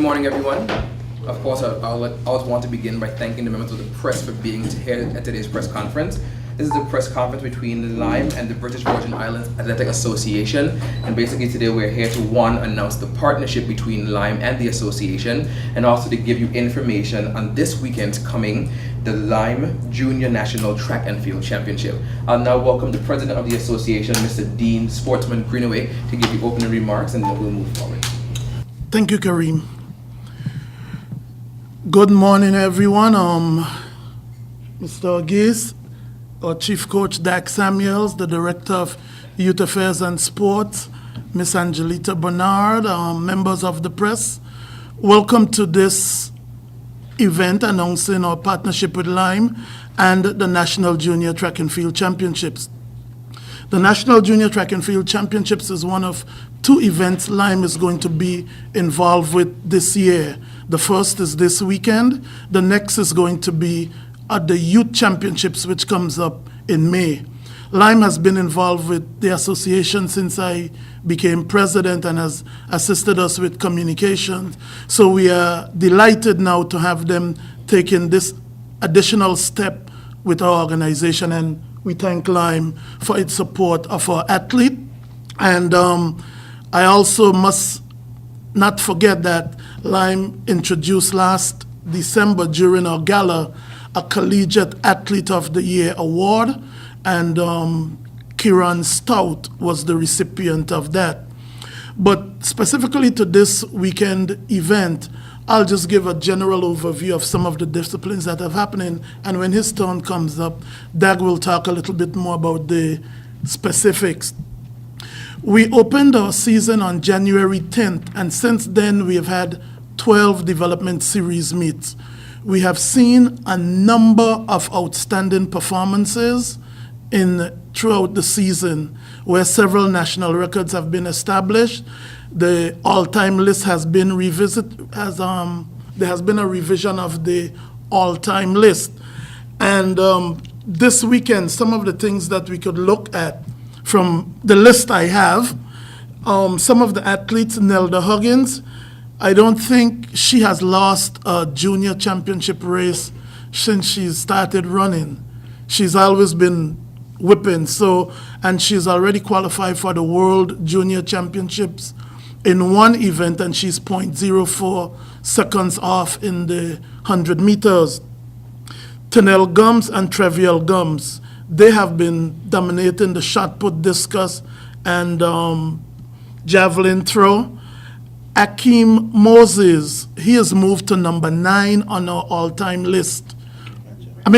Good morning, everyone. Of course, I always want to begin by thanking the members of the press for being here at today's press conference. This is a press conference between Lyme and the British Virgin Islands Athletic Association. And basically today we're here to, one, announce the partnership between Lyme and the association, and also to give you information on this weekend's coming, the Lyme Junior National Track and Field Championship. I'll now welcome the president of the association, Mr. Dean Sportsman Greenaway, to give you opening remarks, and then we'll move forward. Thank you, Kareem. Good morning, everyone. Mr. Geese, our Chief Coach Dak Samuels, the Director of Youth Affairs and Sports, Miss Angelita Bernard, members of the press, welcome to this event announcing our partnership with Lyme and the National Junior Track and Field Championships. The National Junior Track and Field Championships is one of two events Lyme is going to be involved with this year. The first is this weekend. The next is going to be at the Youth Championships, which comes up in May. Lyme has been involved with the association since I became president and has assisted us with communications. So we are delighted now to have them taking this additional step with our organization, and we thank Lyme for its support of our athlete. And I also must not forget that Lyme introduced last December during our gala a Collegiate Athlete of the Year award, and Kieran Stout was the recipient of that. But specifically to this weekend event, I'll just give a general overview of some of the disciplines that are happening, and when his turn comes up, Doug will talk a little bit more about the specifics. We opened our season on January 10th, and since then we have had 12 development series meets. We have seen a number of outstanding performances throughout the season, where several national records have been established. The all-time list has been revisited, there has been a revision of the all-time list. And this weekend, some of the things that we could look at from the list I have, some of the athletes, Nelda Huggins, I don't think she has lost a junior championship race since she started running. She's always been whipping, and she's already qualified for the World Junior Championships in one event, and she's 0.04 seconds off in the 100 meters. Tanel Gums and Treviel Gums, they have been dominating the shot put, discus, and javelin throw. Akeem Moses, he has moved to number 9 on our all-time list. I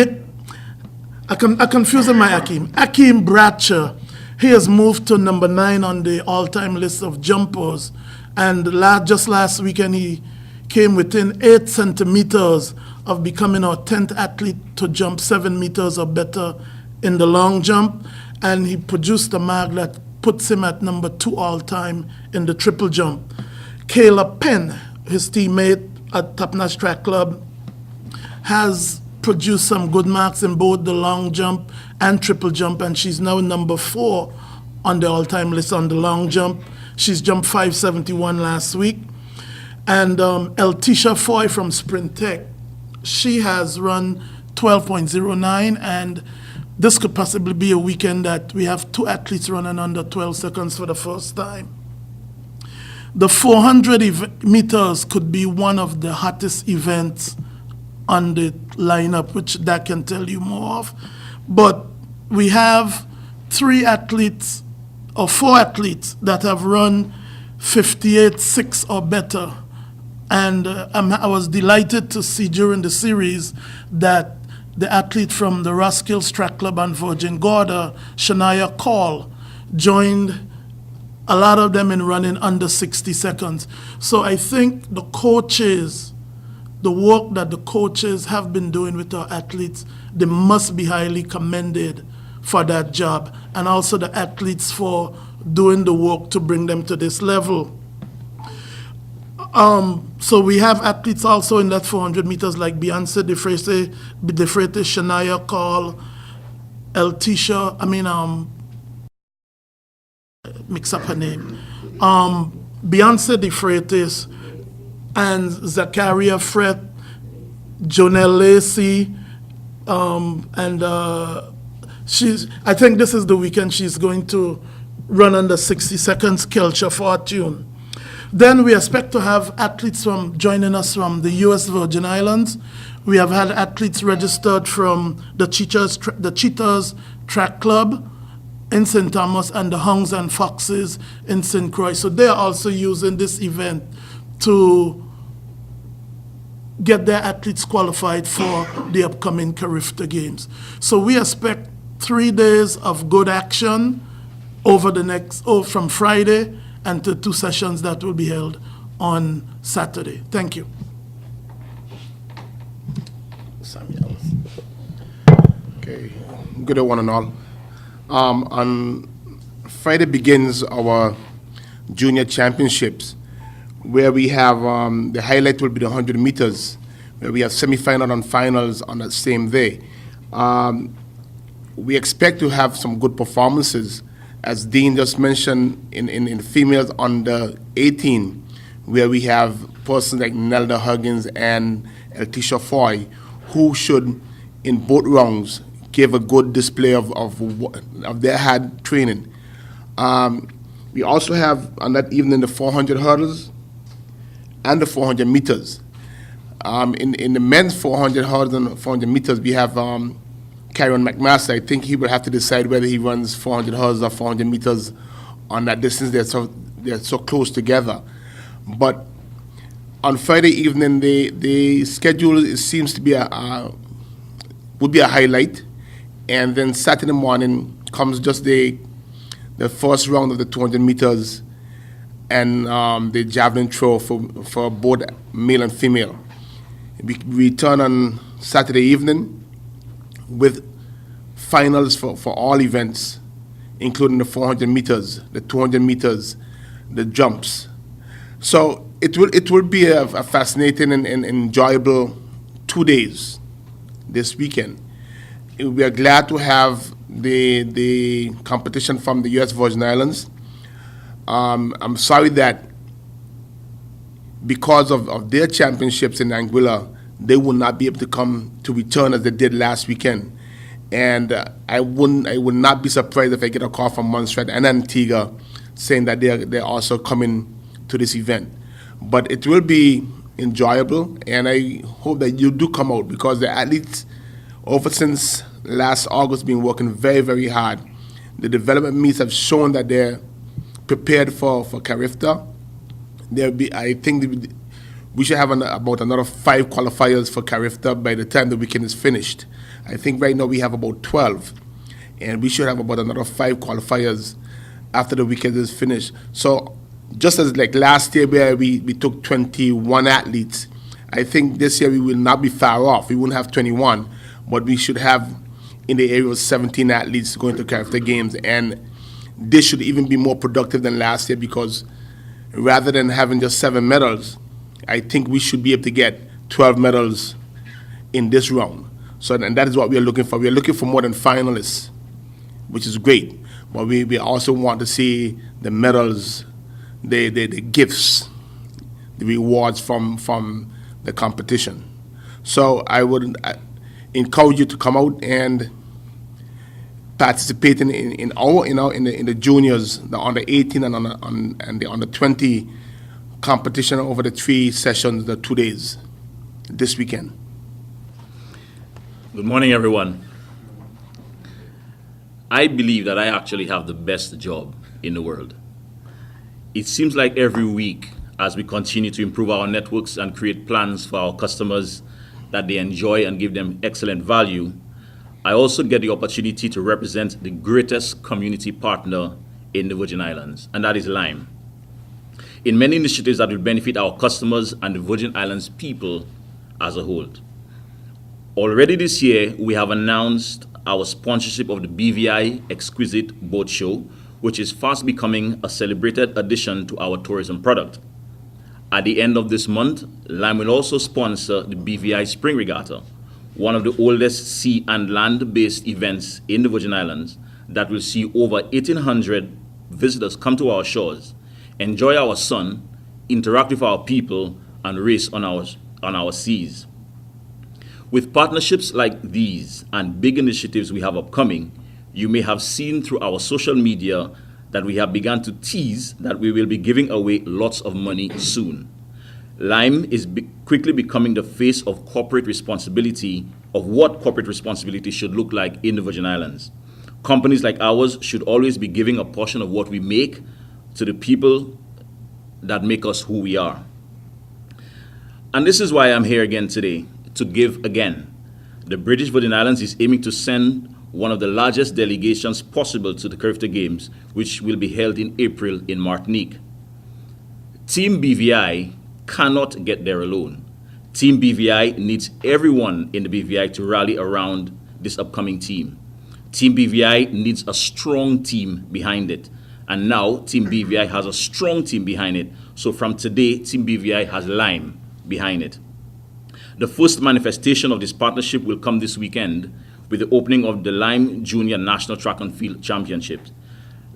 confuse my Akeem. Akeem Bratcher, he has moved to number 9 on the all-time list of jumpers. And just last weekend, he came within 8 centimeters of becoming our 10th athlete to jump 7 meters or better in the long jump. And he produced a mark that puts him at number 2 all-time in the triple jump. Kayla Penn, his teammate at Top Notch Track Club, has produced some good marks in both the long jump and triple jump, and she's now number 4 on the all-time list on the long jump. She's jumped 571 last week. And Eltisha Foy from Sprint Tech, she has run 12.09, and this could possibly be a weekend that we have 2 athletes running under 12 seconds for the first time. The 400 meters could be one of the hottest events on the lineup, which Dak can tell you more of. But we have 4 athletes that have run 58.6 or better. And I was delighted to see during the series that the athlete from the Roskilde Track Club on Virgin Gorda, Shania Call, joined a lot of them in running under 60 seconds. So I think the coaches, the work that the coaches have been doing with our athletes, they must be highly commended for that job, and also the athletes for doing the work to bring them to this level. So we have athletes also in that 400 meters like Beyonce DeFreitas, Shania Call, Eltisha, mix up her name. Beyonce DeFreitas, and Zachariah Fred, Jonelle Lacey, and I think this is the weekend she's going to run under 60 seconds, Kelcha Fortune. Then we expect to have athletes joining us from the U.S. Virgin Islands. We have had athletes registered from the Cheetahs Track Club in St. Thomas and the Hounds and Foxes in St. Croix. So they are also using this event to get their athletes qualified for the upcoming Carifta Games. So we expect 3 days of good action over from Friday and to 2 sessions that will be held on Saturday. Thank you. Samuels. Okay, good day one and all. On Friday begins our junior championships, where we have the highlight will be the 100 meters, where we have semi-final and finals on that same day. We expect to have some good performances, as Dean just mentioned, in females under 18, where we have persons like Nelda Huggins and Eltisha Foy, who should, in both rounds, give a good display of their hard training. We also have, on that evening, the 400 hurdles and the 400 meters. In the men's 400 hurdles and 400 meters, we have Kyron McMaster. I think he will have to decide whether he runs 400 hurdles or 400 meters on that distance. They're so close together. But on Friday evening, the schedule seems to be would be a highlight, and then Saturday morning comes just the first round of the 200 meters and the javelin throw for both male and female. We return on Saturday evening with finals for all events, including the 400 meters, the 200 meters, the jumps. So it will be a fascinating and enjoyable 2 days this weekend. We are glad to have the competition from the U.S. Virgin Islands. I'm sorry that because of their championships in Anguilla, they will not be able to come to return as they did last weekend. And I would not be surprised if I get a call from Montserrat and Antigua saying that they're also coming to this event. But it will be enjoyable, and I hope that you do come out, because the athletes, over since last August, been working very, very hard. The development meets have shown that they're prepared for Carifta. I think we should have about another 5 qualifiers for Carifta by the time the weekend is finished. I think right now we have about 12, and we should have about another 5 qualifiers after the weekend is finished. So just as like last year where we took 21 athletes, I think this year we will not be far off. We won't have 21, but we should have in the area of 17 athletes going to Carifta Games, and this should even be more productive than last year, because rather than having just 7 medals, I think we should be able to get 12 medals in this round. So, and that is what we are looking for. We are looking for more than finalists, which is great, but we also want to see the medals, the gifts, the rewards from the competition. So I would encourage you to come out and participate in the juniors, the under 18 and the under 20 competition over the 3 sessions, the 2 days this weekend. Good morning, everyone. I believe that I actually have the best job in the world. It seems like every week, as we continue to improve our networks and create plans for our customers that they enjoy and give them excellent value, I also get the opportunity to represent the greatest community partner in the Virgin Islands, and that is Lime, in many initiatives that will benefit our customers and the Virgin Islands people as a whole. Already this year, we have announced our sponsorship of the Bviaa Exquisite Boat Show, which is fast becoming a celebrated addition to our tourism product. At the end of this month, Lime will also sponsor the Bviaa Spring Regatta, one of the oldest sea and land-based events in the Virgin Islands that will see over 1,800 visitors come to our shores, enjoy our sun, interact with our people, and race on our seas. With partnerships like these and big initiatives we have upcoming, you may have seen through our social media that we have begun to tease that we will be giving away lots of money soon. Lime is quickly becoming the face of corporate responsibility, of what corporate responsibility should look like in the Virgin Islands. Companies like ours should always be giving a portion of what we make to the people that make us who we are. And this is why I'm here again today, to give again. The British Virgin Islands is aiming to send one of the largest delegations possible to the Carifta Games, which will be held in April in Martinique. Team Bviaa cannot get there alone. Team Bviaa needs everyone in the Bviaa to rally around this upcoming team. Team Bviaa needs a strong team behind it. And now Team Bviaa has a strong team behind it. So from today, Team Bviaa has Lime behind it. The first manifestation of this partnership will come this weekend with the opening of the Lime Junior National Track and Field Championships.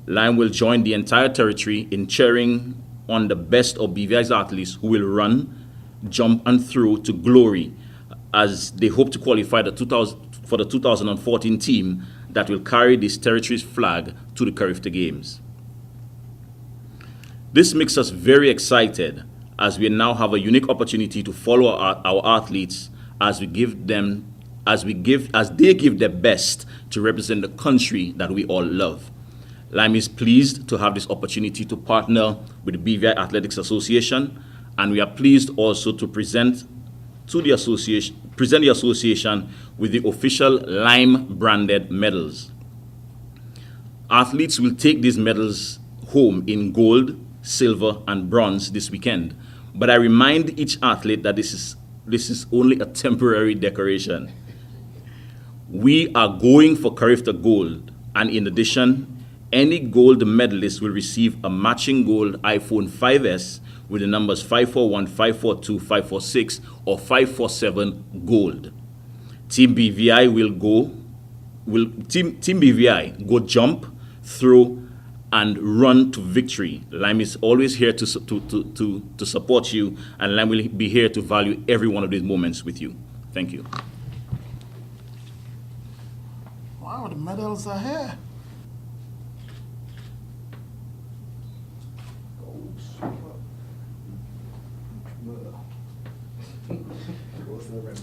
Lime will join the entire territory in cheering on the best of Bviaa's athletes who will run, jump, and throw to glory as they hope to qualify for the 2014 team that will carry this territory's flag to the Carifta Games. This makes us very excited as we now have a unique opportunity to follow our athletes as they give their best to represent the country that we all love. Lime is pleased to have this opportunity to partner with the Bviaa Athletics Association, and we are pleased also to present the association with the official Lime branded medals. Athletes will take these medals home in gold, silver, and bronze this weekend. But I remind each athlete that this is only a temporary decoration. We are going for Carifta Gold, and in addition, any gold medalist will receive a matching gold iPhone 5S with the numbers 541, 542, 546, or 547 gold. Team Bviaa Team Bviaa go jump, throw, and run to victory. Lime is always here to support you, and Lime will be here to value every one of these moments with you. Thank you. Wow, the medals are here.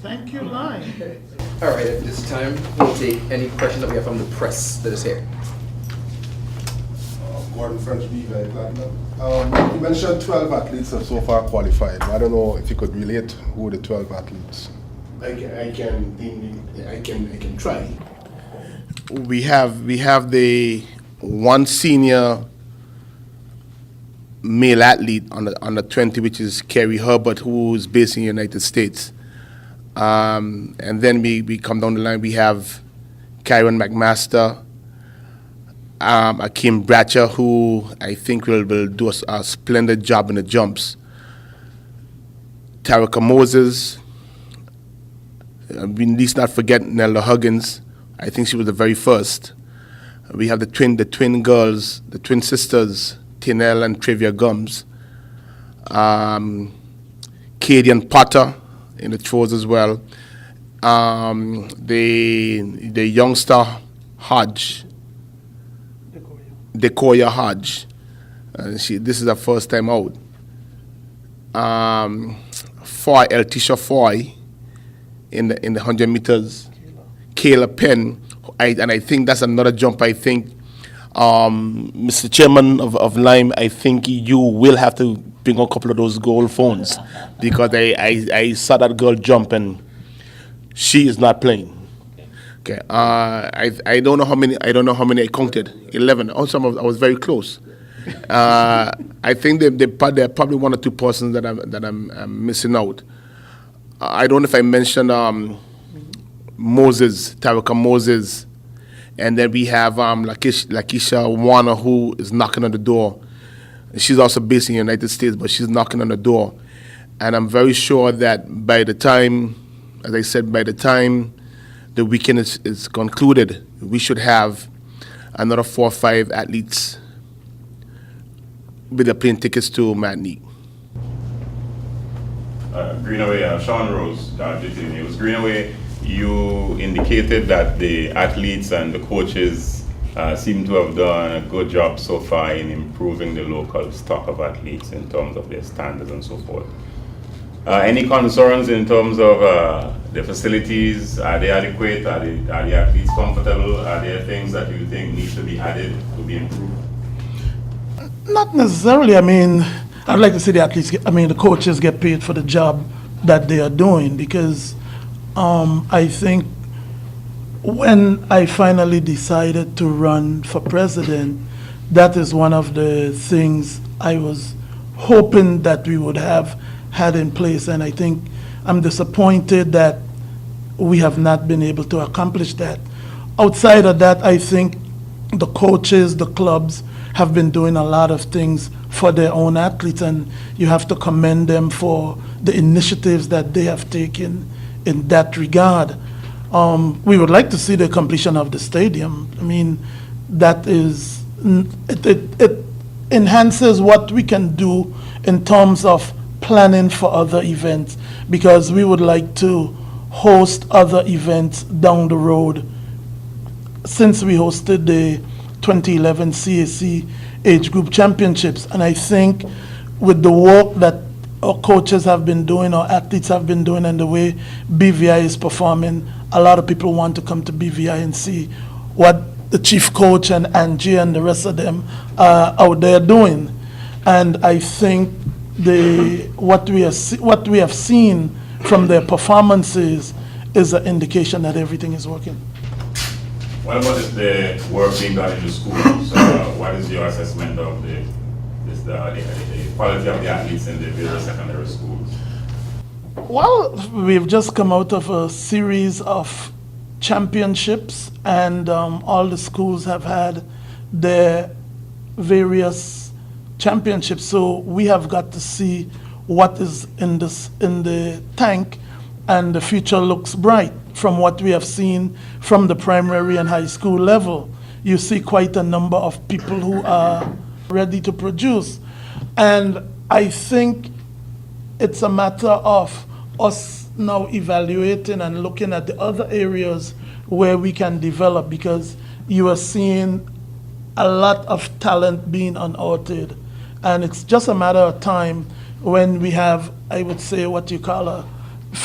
Thank you, Lime. All right, at this time, we'll take any questions that we have from the press that is here. Gordon French, Bviaa Platinum. You mentioned 12 athletes have so far qualified. I don't know if you could relate who the 12 athletes. I can try. We have the one senior male athlete on the 20, which is Kerry Herbert, who is based in the United States. And then we come down the line. We have Kyron McMaster, Akeem Bratcher, who I think will do a splendid job in the jumps. Tarika Moses. We need not forget Nelda Huggins. I think she was the very first. We have the twin girls, the twin sisters, Tinell and Trivia Gums. Cadian Potter in the throws as well. The youngster Hodge, Decoya Hodge. This is her first time out. Eltisha Foy in the 100 meters. Kayla Penn, and I think that's another jump. I think, Mr. Chairman of Lime, I think you will have to bring a couple of those gold phones because I saw that girl jump and she is not playing. Okay, I don't know how many. I I counted 11. Also, I was very close. I think there are probably one or two persons that I'm missing out. I don't know if I mentioned Moses, Tarika Moses, and then we have Lakeisha Warner, who is knocking on the door. She's also based in the United States, but she's knocking on the door. And I'm very sure that by the time, as I said, by the time the weekend is concluded, we should have another 4 or 5 athletes with their plane tickets to Martinique. Greenaway, Sean Rose, it was Greenaway. You indicated that the athletes and the coaches seem to have done a good job so far in improving the local stock of athletes in terms of their standards and so forth. Any concerns in terms of the facilities? Are they adequate? Are the athletes comfortable? Are there things that you think need to be added to be improved? Not necessarily. I mean, I'd like to see the athletes, the coaches get paid for the job that they are doing, because I think when I finally decided to run for president, that is one of the things I was hoping that we would have had in place. And I think I'm disappointed that we have not been able to accomplish that. Outside of that, I think the coaches, the clubs have been doing a lot of things for their own athletes, and you have to commend them for the initiatives that they have taken in that regard. We would like to see the completion of the stadium. I mean, that is, it enhances what we can do in terms of planning for other events, because we would like to host other events down the road. Since we hosted the 2011 CAC Age Group Championships, and I think with the work that our coaches have been doing, our athletes have been doing, and the way Bviaa is performing, a lot of people want to come to Bviaa and see what the chief coach and Angie and the rest of them are out there doing. And I think what we have seen from their performances is an indication that everything is working. What about the work being done in the schools? What is your assessment of the quality of the athletes in the various secondary schools? Well, we've just come out of a series of championships, and all the schools have had their various championships. So we have got to see what is in the tank, and the future looks bright. From what we have seen from the primary and high school level, you see quite a number of people who are ready to produce. And I think it's a matter of us now evaluating and looking at the other areas where we can develop, because you are seeing a lot of talent being unearthed. And it's just a matter of time when we have, I would say, what you call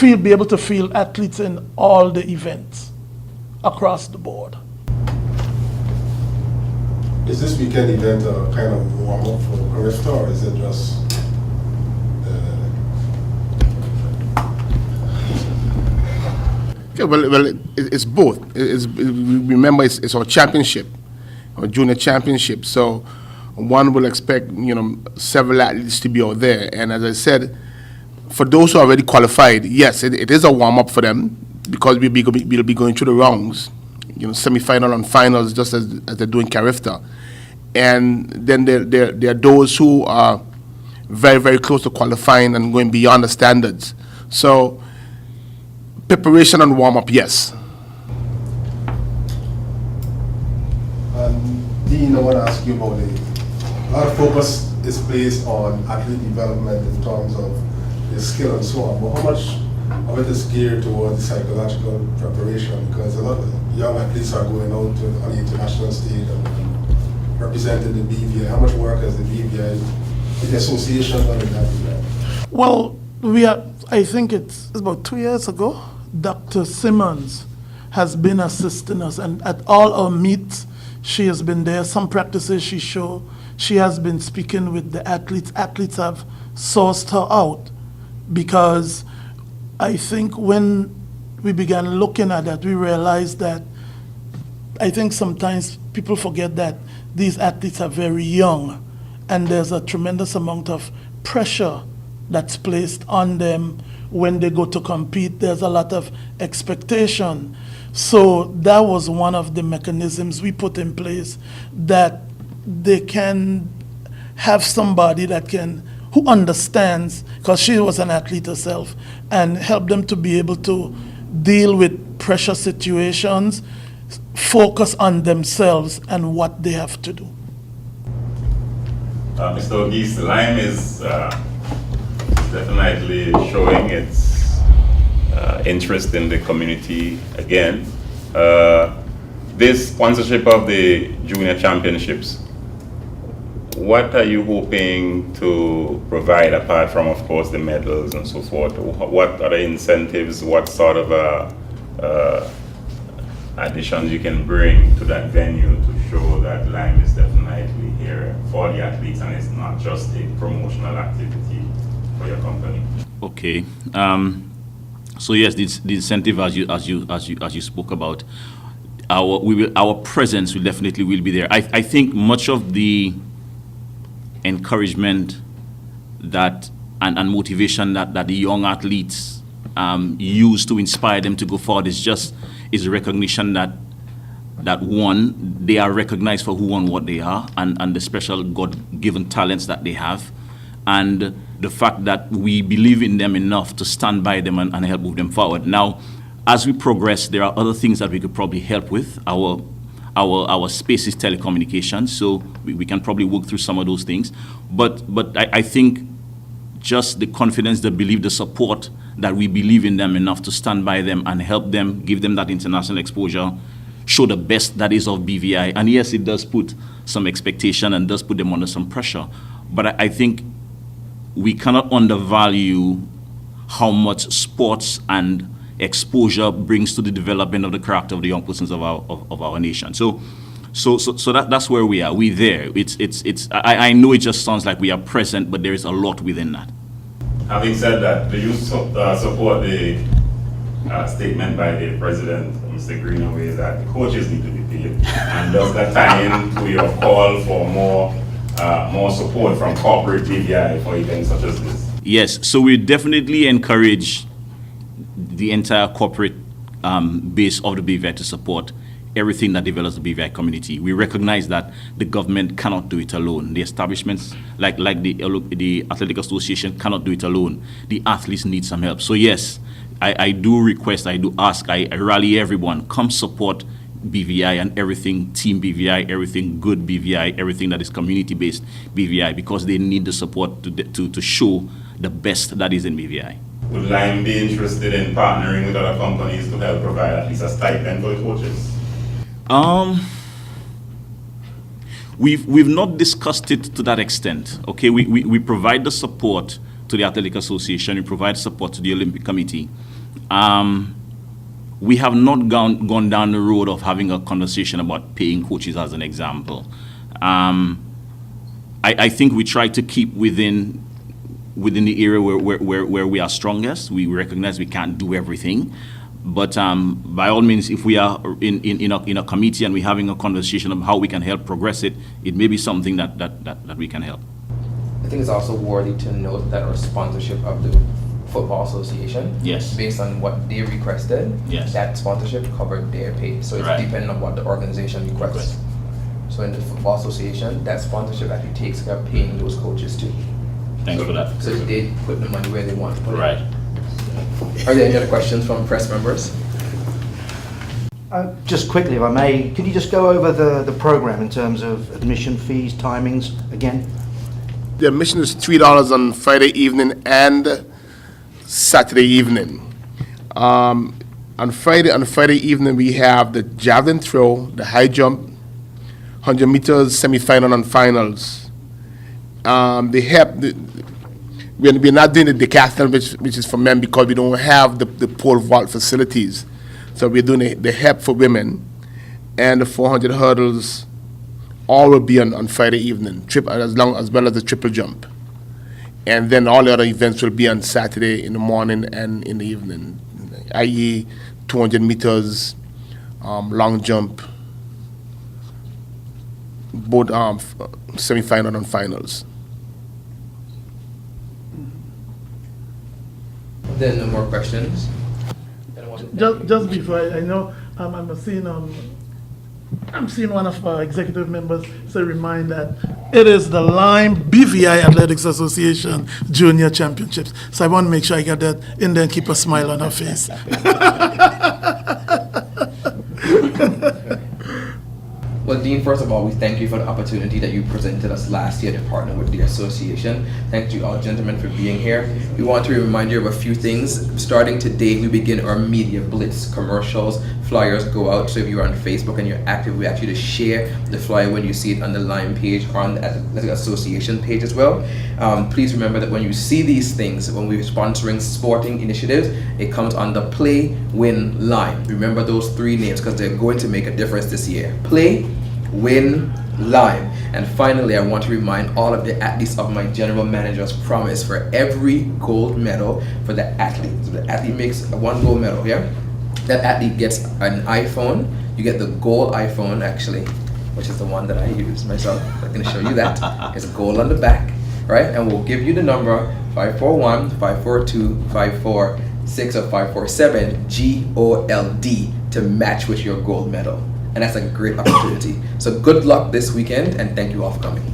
be able to field athletes in all the events across the board. Is this weekend event a kind of warm-up for Carifta, or is it just Yeah, well, it's both. Remember, it's our championship, our junior championship. So one will expect, several athletes to be out there. And as I said, for those who are already qualified, yes, it is a warm-up for them, because we'll be going through the rounds, semi-final and finals, just as they're doing Carifta. And then there are those who are very, very close to qualifying and going beyond the standards. So preparation and warm-up, yes. Dean, I want to ask you about a lot of focus is placed on athlete development in terms of their skill and so on, but how much of it is geared towards the psychological preparation? Because a lot of young athletes are going out on the international stage and representing the Bviaa. How much work has the Bviaa, the association, done in that regard? Well, I think it's about 2 years ago, Dr. Simmons has been assisting us, and at all our meets, she has been there. Some practices she has been speaking with the athletes. Athletes have sourced her out, because I think when we began looking at that, we realized that I think sometimes people forget that these athletes are very young, and there's a tremendous amount of pressure that's placed on them when they go to compete. There's a lot of expectation. So that was one of the mechanisms we put in place, that they can have somebody who understands, because she was an athlete herself, and help them to be able to deal with pressure situations, focus on themselves and what they have to do. Mr. Ogis, the line is definitely showing its interest in the community again. This sponsorship of the junior championships, what are you hoping to provide apart from, of course, the medals and so forth? What are the incentives? What sort of additions you can bring to that venue to show that Lime is definitely here for the athletes and it's not just a promotional activity for your company? Okay. So yes, the incentive as you spoke about, our presence will definitely be there. I think much of the encouragement that and motivation that the young athletes use to inspire them to go forward is recognition that one, they are recognized for who and what they are and the special God-given talents that they have, and the fact that we believe in them enough to stand by them and help move them forward. Now, as we progress, there are other things that we could probably help with. Our space is telecommunications, so we can probably work through some of those things. But I think just the confidence, the belief, the support that we believe in them enough to stand by them and help them, give them that international exposure, show the best that is of Bviaa. And yes, it does put some expectation and does put them under some pressure. But I think we cannot undervalue how much sports and exposure brings to the development of the character of the young persons of our nation. So that's where we are. We're there. I know it just sounds like we are present, but there is a lot within that. Having said that, do you support the statement by the president, Mr. Greenaway, that the coaches need to be paid? And does that tie into your call for more support from corporate Bviaa for events such as this? Yes. So we definitely encourage the entire corporate base of the Bviaa to support everything that develops the Bviaa community. We recognize that the government cannot do it alone. The establishments, like the Athletic Association, cannot do it alone. The athletes need some help. So yes, I do request, I do ask, I rally everyone, come support Bviaa and everything Team Bviaa, everything good Bviaa, everything that is community-based Bviaa, because they need the support to show the best that is in Bviaa. Would Lime be interested in partnering with other companies to help provide at least a stipend for the coaches? We've not discussed it to that extent. Okay, we provide the support to the Athletic Association, we provide support to the Olympic Committee. We have not gone down the road of having a conversation about paying coaches, as an example. I think we try to keep within the area where we are strongest. We recognize we can't do everything, but by all means, if we are in a committee and we're having a conversation of how we can help progress it, it may be something that we can help. I think it's also worthy to note that our sponsorship of the Football Association, yes, based on what they requested, yes, that sponsorship covered their pay. So it's right, dependent on what the organization requests. So in the Football Association, that sponsorship actually takes care of paying those coaches too. Thanks for that. So they put the money where they want to put it. Right. Are there any other questions from press members? Just quickly, if I may, could you just go over the program in terms of admission fees, timings again? The admission is $3 on Friday evening and Saturday evening. On Friday evening, we have the javelin throw, the high jump, 100 meters, semifinal and finals. We're not doing the decathlon, which is for men, because we don't have the pole vault facilities. So we're doing the hep for women, and the 400 hurdles. All will be on Friday evening, as well as the triple jump. And then all the other events will be on Saturday in the morning and in the evening, i.e. 200 meters, long jump, both semi-final and finals. There are no more questions. Just before, I know I'm seeing one of our executive members say, remind that it is the Lime Bviaa Athletics Association Junior Championships. So I want to make sure I get that in there and keep a smile on her face. Well, Dean, first of all, we thank you for the opportunity that you presented us last year to partner with the association. Thank you all gentlemen for being here. We want to remind you of a few things. Starting today, we begin our media blitz. Commercials, flyers go out. So if you're on Facebook and you're active, we ask you to share the flyer when you see it on the Lime page or on the Athletic Association page as well. Please remember that when you see these things, when we're sponsoring sporting initiatives, it comes under Play, Win, Lime. Remember those three names because they're going to make a difference this year. Play, Win, Lime. And finally, I want to remind all of the athletes of my general manager's promise for every gold medal for the athlete. So the athlete makes one gold medal here. That athlete gets an iPhone. You get the gold iPhone actually, which is the one that I use myself. I'm going to show you that. It's gold on the back, right? And we'll give you the number 541-542-546 or 547 GOLD to match with your gold medal. And that's a great opportunity. So good luck this weekend, and thank you all for coming.